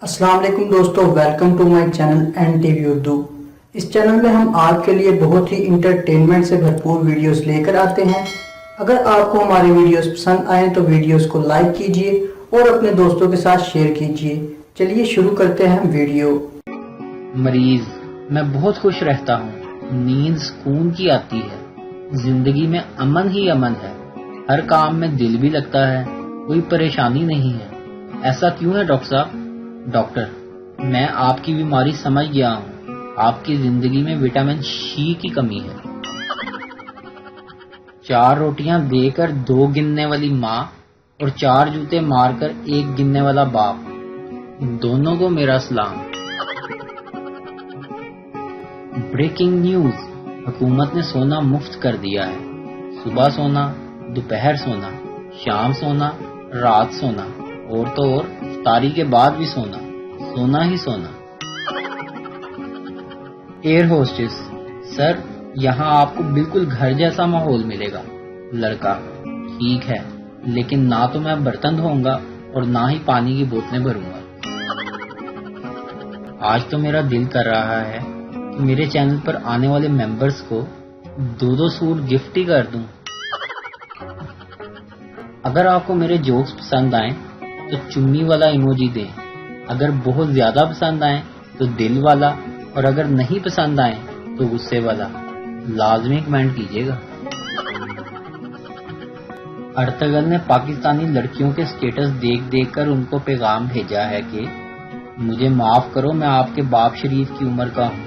السلام علیکم دوستو، welcome to my channel N T V Urdu. اس چینل میں ہم آپ کے لیے بہت ہی انٹرٹینمنٹ سے بھرپور ویڈیوز لے کر آتے ہیں۔ اگر آپ کو ہماری ویڈیوز پسند آئیں تو ویڈیوز کو لائک کیجئے اور اپنے دوستوں کے ساتھ شیئر کیجئے۔ چلیے شروع کرتے ہیں ویڈیو۔ مریض میں بہت خوش رہتا ہوں، نیند سکون کی آتی ہے، زندگی میں امن ہی امن ہے، ہر کام میں دل بھی لگتا ہے، کوئی پریشانی نہیں ہے۔ ایسا کیوں ہے ڈاکٹر صاحب؟ ڈاکٹر، میں آپ کی بیماری سمجھ گیا ہوں، آپ کی زندگی میں وٹامن سی کی کمی ہے۔ 4 روٹیاں دے کر 2 گننے والی ماں اور 4 جوتے مار کر 1 گننے والا باپ، دونوں کو میرا سلام۔ بریکنگ نیوز، حکومت نے سونا مفت کر دیا ہے، صبح سونا، دوپہر سونا، شام سونا، رات سونا، اور تو اور افطاری کے بعد بھی سونا، سونا ہی سونا۔ ایئر ہوسٹس، سر یہاں آپ کو بالکل گھر جیسا ماحول ملے گا۔ لڑکا، ٹھیک ہے، لیکن نہ تو میں برتن دھوؤں گا اور نہ ہی پانی کی بوتلیں بھروں گا۔ آج تو میرا دل کر رہا ہے کہ میرے چینل پر آنے والے ممبرز کو 2 سوٹ گفٹ ہی کر دوں۔ اگر آپ کو میرے جوکس پسند آئیں تو چنی والا ایموجی دیں، اگر بہت زیادہ پسند آئیں تو دل والا، اور اگر نہیں پسند آئیں تو غصے والا، لازمی کمنٹ کیجیے گا۔ ارطغرل نے پاکستانی لڑکیوں کے سٹیٹس دیکھ کر ان کو پیغام بھیجا ہے کہ مجھے معاف کرو، میں آپ کے باپ شریف کی عمر کا ہوں،